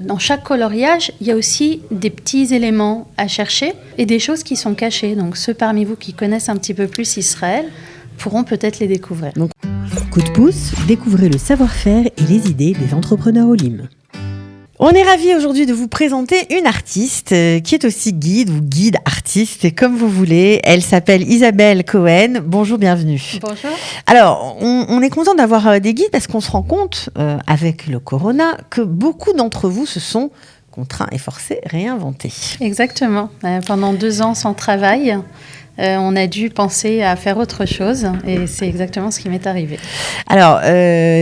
dans chaque coloriage, il y a aussi des petits éléments à chercher et des choses qui sont cachées. Donc ceux parmi vous qui connaissent un petit peu plus Israël pourront peut-être les découvrir. Donc, coup de pouce, découvrez le savoir-faire et les idées des entrepreneurs Olim. On est ravis aujourd'hui de vous présenter une artiste qui est aussi guide ou guide artiste, comme vous voulez. Elle s'appelle Isabelle Cohen. Bonjour, bienvenue. Bonjour. Alors, on est content d'avoir des guides parce qu'on se rend compte, avec le corona, que beaucoup d'entre vous se sont contraints et forcés, réinventés. Exactement. Pendant 2 ans sans travail, on a dû penser à faire autre chose et c'est exactement ce qui m'est arrivé. Alors,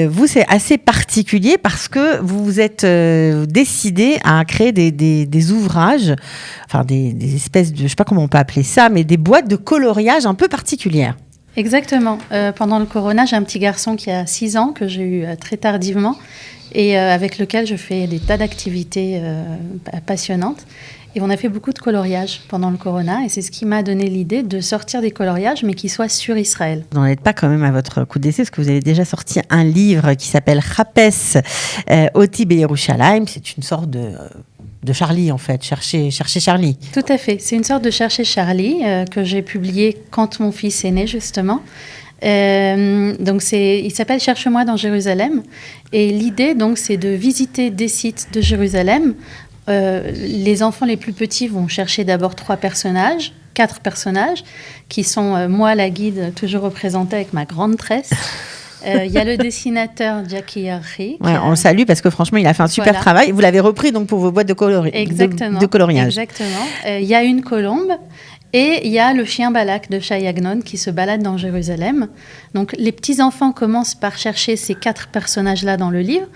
vous, c'est assez particulier parce que vous vous êtes décidé à créer des ouvrages, enfin des espèces de, je ne sais pas comment on peut appeler ça, mais des boîtes de coloriage un peu particulières. Exactement. Pendant le corona, j'ai un petit garçon qui a 6 ans que j'ai eu très tardivement et avec lequel je fais des tas d'activités passionnantes. Et on a fait beaucoup de coloriage pendant le corona et c'est ce qui m'a donné l'idée de sortir des coloriages mais qui soient sur Israël. Vous n'en êtes pas quand même à votre coup d'essai parce que vous avez déjà sorti un livre qui s'appelle Chapes Oti Beyerushalayim. C'est une sorte de Charlie en fait, chercher Charlie. Tout à fait, c'est une sorte de Chercher Charlie que j'ai publié quand mon fils est né justement. Donc il s'appelle Cherche-moi dans Jérusalem et l'idée donc c'est de visiter des sites de Jérusalem. Les enfants les plus petits vont chercher d'abord 4 personnages qui sont moi la guide toujours représentée avec ma grande tresse. Il y a le dessinateur Jackie Yarri. Ouais, on le salue parce que franchement il a fait un super travail. Vous l'avez repris donc pour vos boîtes de coloriage. Exactement. Il y a une colombe. Et il y a le chien Balak de Shai Agnon qui se balade dans Jérusalem. Donc les petits-enfants commencent par chercher ces 4 personnages-là dans le livre.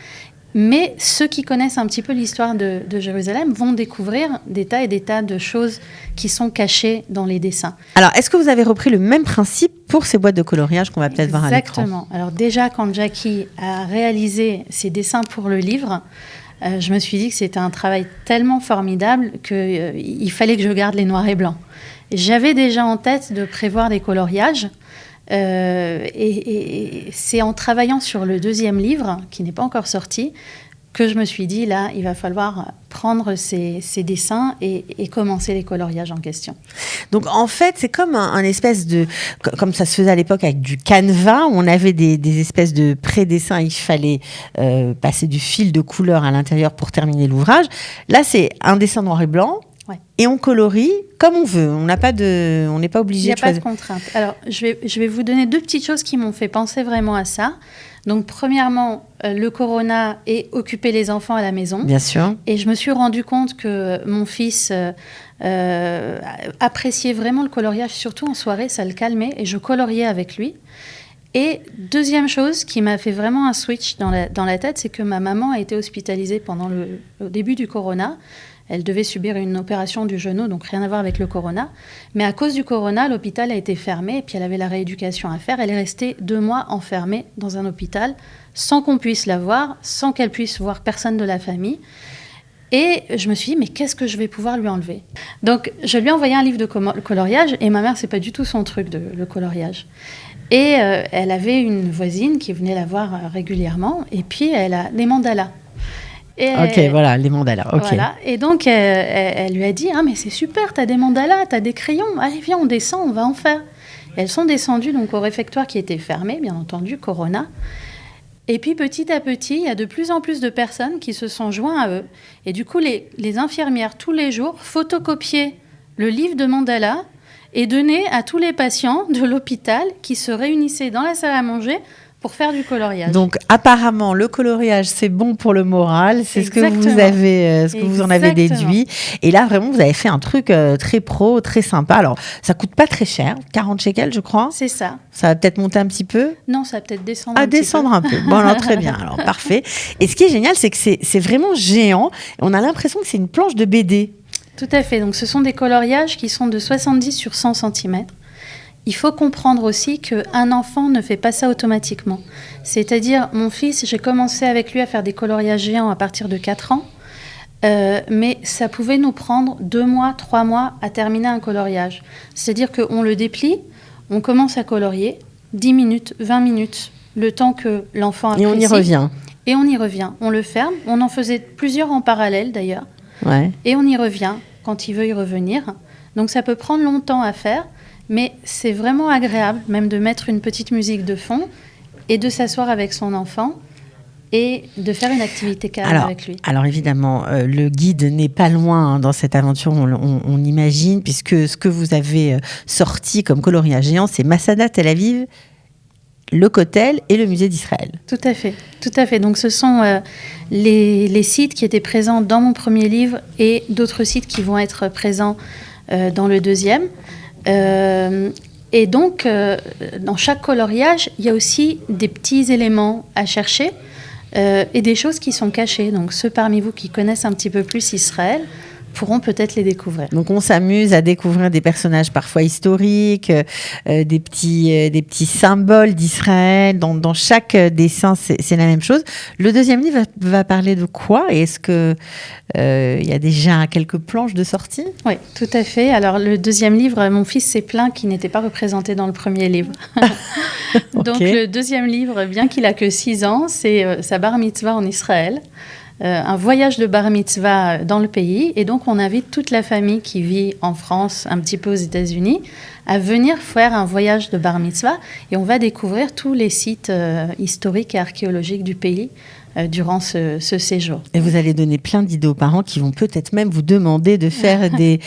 Mais ceux qui connaissent un petit peu l'histoire de Jérusalem vont découvrir des tas et des tas de choses qui sont cachées dans les dessins. Alors, est-ce que vous avez repris le même principe pour ces boîtes de coloriage qu'on va peut-être voir à l'écran ? Exactement. Alors déjà, quand Jackie a réalisé ses dessins pour le livre, je me suis dit que c'était un travail tellement formidable qu'il fallait que je garde les noirs et blancs. J'avais déjà en tête de prévoir des coloriages. Et c'est en travaillant sur le 2e livre, qui n'est pas encore sorti, que je me suis dit, là, il va falloir prendre ces dessins et commencer les coloriages en question. Donc, en fait, c'est comme un espèce de... Comme ça se faisait à l'époque avec du canevas, où on avait des espèces de pré-dessins, il fallait passer du fil de couleur à l'intérieur pour terminer l'ouvrage. Là, c'est un dessin noir et blanc. Ouais. Et on colorie comme on veut. On n'est pas obligé de choisir. Il n'y a pas de contrainte. Alors, je vais vous donner 2 petites choses qui m'ont fait penser vraiment à ça. Donc, premièrement, le corona et occuper les enfants à la maison. Bien sûr. Et je me suis rendu compte que mon fils appréciait vraiment le coloriage, surtout en soirée, ça le calmait. Et je coloriais avec lui. Et deuxième chose qui m'a fait vraiment un switch dans la tête, c'est que ma maman a été hospitalisée pendant au début du corona. Elle devait subir une opération du genou, donc rien à voir avec le corona. Mais à cause du corona, l'hôpital a été fermé et puis elle avait la rééducation à faire. Elle est restée 2 mois enfermée dans un hôpital sans qu'on puisse la voir, sans qu'elle puisse voir personne de la famille. Et je me suis dit, mais qu'est-ce que je vais pouvoir lui enlever ? Donc, je lui ai envoyé un livre de coloriage et ma mère, c'est pas du tout son truc, le coloriage. Et elle avait une voisine qui venait la voir régulièrement et puis elle a des mandalas. Voilà, les mandalas. Okay. Voilà. Et donc, elle lui a dit, ah, mais c'est super, t'as des mandalas, t'as des crayons, allez, viens, on descend, on va en faire. Et elles sont descendues donc, au réfectoire qui était fermé, bien entendu, Corona. Et puis, petit à petit, il y a de plus en plus de personnes qui se sont joints à eux. Et du coup, les infirmières, tous les jours, photocopiaient le livre de mandala et donnaient à tous les patients de l'hôpital qui se réunissaient dans la salle à manger pour faire du coloriage. Donc, apparemment, le coloriage, c'est bon pour le moral. C'est Exactement. ce que vous en avez déduit. Et là, vraiment, vous avez fait un truc très pro, très sympa. Alors, ça coûte pas très cher, 40 shekels, je crois. C'est ça. Ça va peut-être monter un petit peu ? Non, ça va peut-être descendre un peu. Bon, alors, très bien. Alors, parfait. Et ce qui est génial, c'est que c'est vraiment géant. On a l'impression que c'est une planche de BD. Tout à fait. Donc, ce sont des coloriages qui sont de 70 sur 100 cm. Il faut comprendre aussi qu'un enfant ne fait pas ça automatiquement. C'est-à-dire, mon fils, j'ai commencé avec lui à faire des coloriages géants à partir de 4 ans, mais ça pouvait nous prendre 2 mois, 3 mois à terminer un coloriage. C'est-à-dire qu'on le déplie, on commence à colorier, 10 minutes, 20 minutes, le temps que l'enfant apprécie. Et on y revient. et on y revient. On le ferme. On en faisait plusieurs en parallèle d'ailleurs. Ouais. Et on y revient quand il veut y revenir. Donc ça peut prendre longtemps à faire, mais c'est vraiment agréable même de mettre une petite musique de fond et de s'asseoir avec son enfant et de faire une activité calme avec lui. Alors évidemment, le guide n'est pas loin dans cette aventure, on imagine, puisque ce que vous avez sorti comme coloriage géant, c'est Masada, Tel Aviv, le Kotel et le musée d'Israël. Tout à fait. Donc ce sont les sites qui étaient présents dans mon premier livre et d'autres sites qui vont être présents dans le deuxième. Et donc, dans chaque coloriage, il y a aussi des petits éléments à chercher et des choses qui sont cachées. Donc ceux parmi vous qui connaissent un petit peu plus Israël pourront peut-être les découvrir. Donc on s'amuse à découvrir des personnages parfois historiques, des petits symboles d'Israël. Dans chaque dessin, c'est la même chose. Le deuxième livre va parler de quoi? Et est-ce que il y a déjà quelques planches de sortie? Oui, tout à fait. Alors le deuxième livre, mon fils s'est plaint qu'il n'était pas représenté dans le premier livre. Donc le deuxième livre, bien qu'il a que 6 ans, c'est sa bar mitzvah en Israël. Un voyage de bar mitzvah dans le pays. Et donc, on invite toute la famille qui vit en France, un petit peu aux États-Unis, à venir faire un voyage de bar mitzvah. Et on va découvrir tous les sites historiques et archéologiques du pays durant ce séjour. Et vous allez donner plein d'idées aux parents qui vont peut-être même vous demander de faire des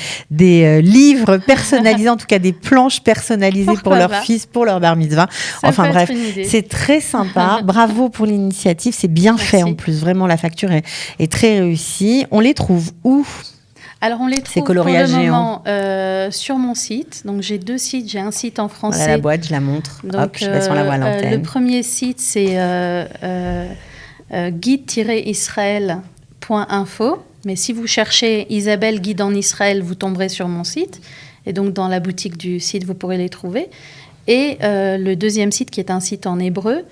livres personnalisés, en tout cas des planches personnalisées pour leur fils, pour leur bar mitzvah. Enfin bref, c'est très sympa. Bravo pour l'initiative, c'est bien fait en plus. Vraiment, la facture est très réussie. On les trouve où ? Alors, on les trouve pour le moment sur mon site. Donc, j'ai 2 sites. J'ai un site en français. Voilà la boîte, je la montre. Donc, hop, je sais pas si on la voit à l'antenne. Le premier site, c'est guide-israël.info. Mais si vous cherchez Isabelle Guide en Israël, vous tomberez sur mon site. Et donc, dans la boutique du site, vous pourrez les trouver. Et le deuxième site, qui est un site en hébreu,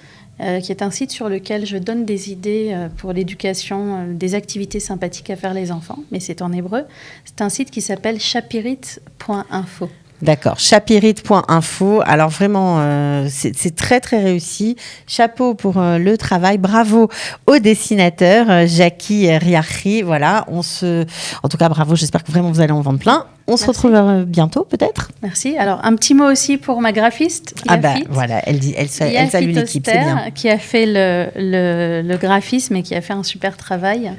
qui est un site sur lequel je donne des idées pour l'éducation, des activités sympathiques à faire les enfants, mais c'est en hébreu. C'est un site qui s'appelle chapirit.info. D'accord, chapirit.info. Alors vraiment, c'est très très réussi. Chapeau pour le travail. Bravo au dessinateur Jackie Riachi. Voilà, en tout cas bravo. J'espère que vraiment vous allez en vendre plein. On se retrouve bientôt peut-être. Merci. Alors un petit mot aussi pour ma graphiste. Voilà, elle salue l'équipe, c'est bien. Qui a fait le graphisme et qui a fait un super travail.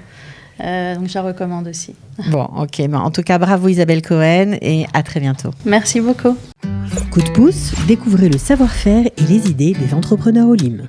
Donc je la recommande aussi. Bon, ok. En tout cas, bravo Isabelle Cohen et à très bientôt. Merci beaucoup. Coup de pouce, découvrez le savoir-faire et les idées des entrepreneurs Olim.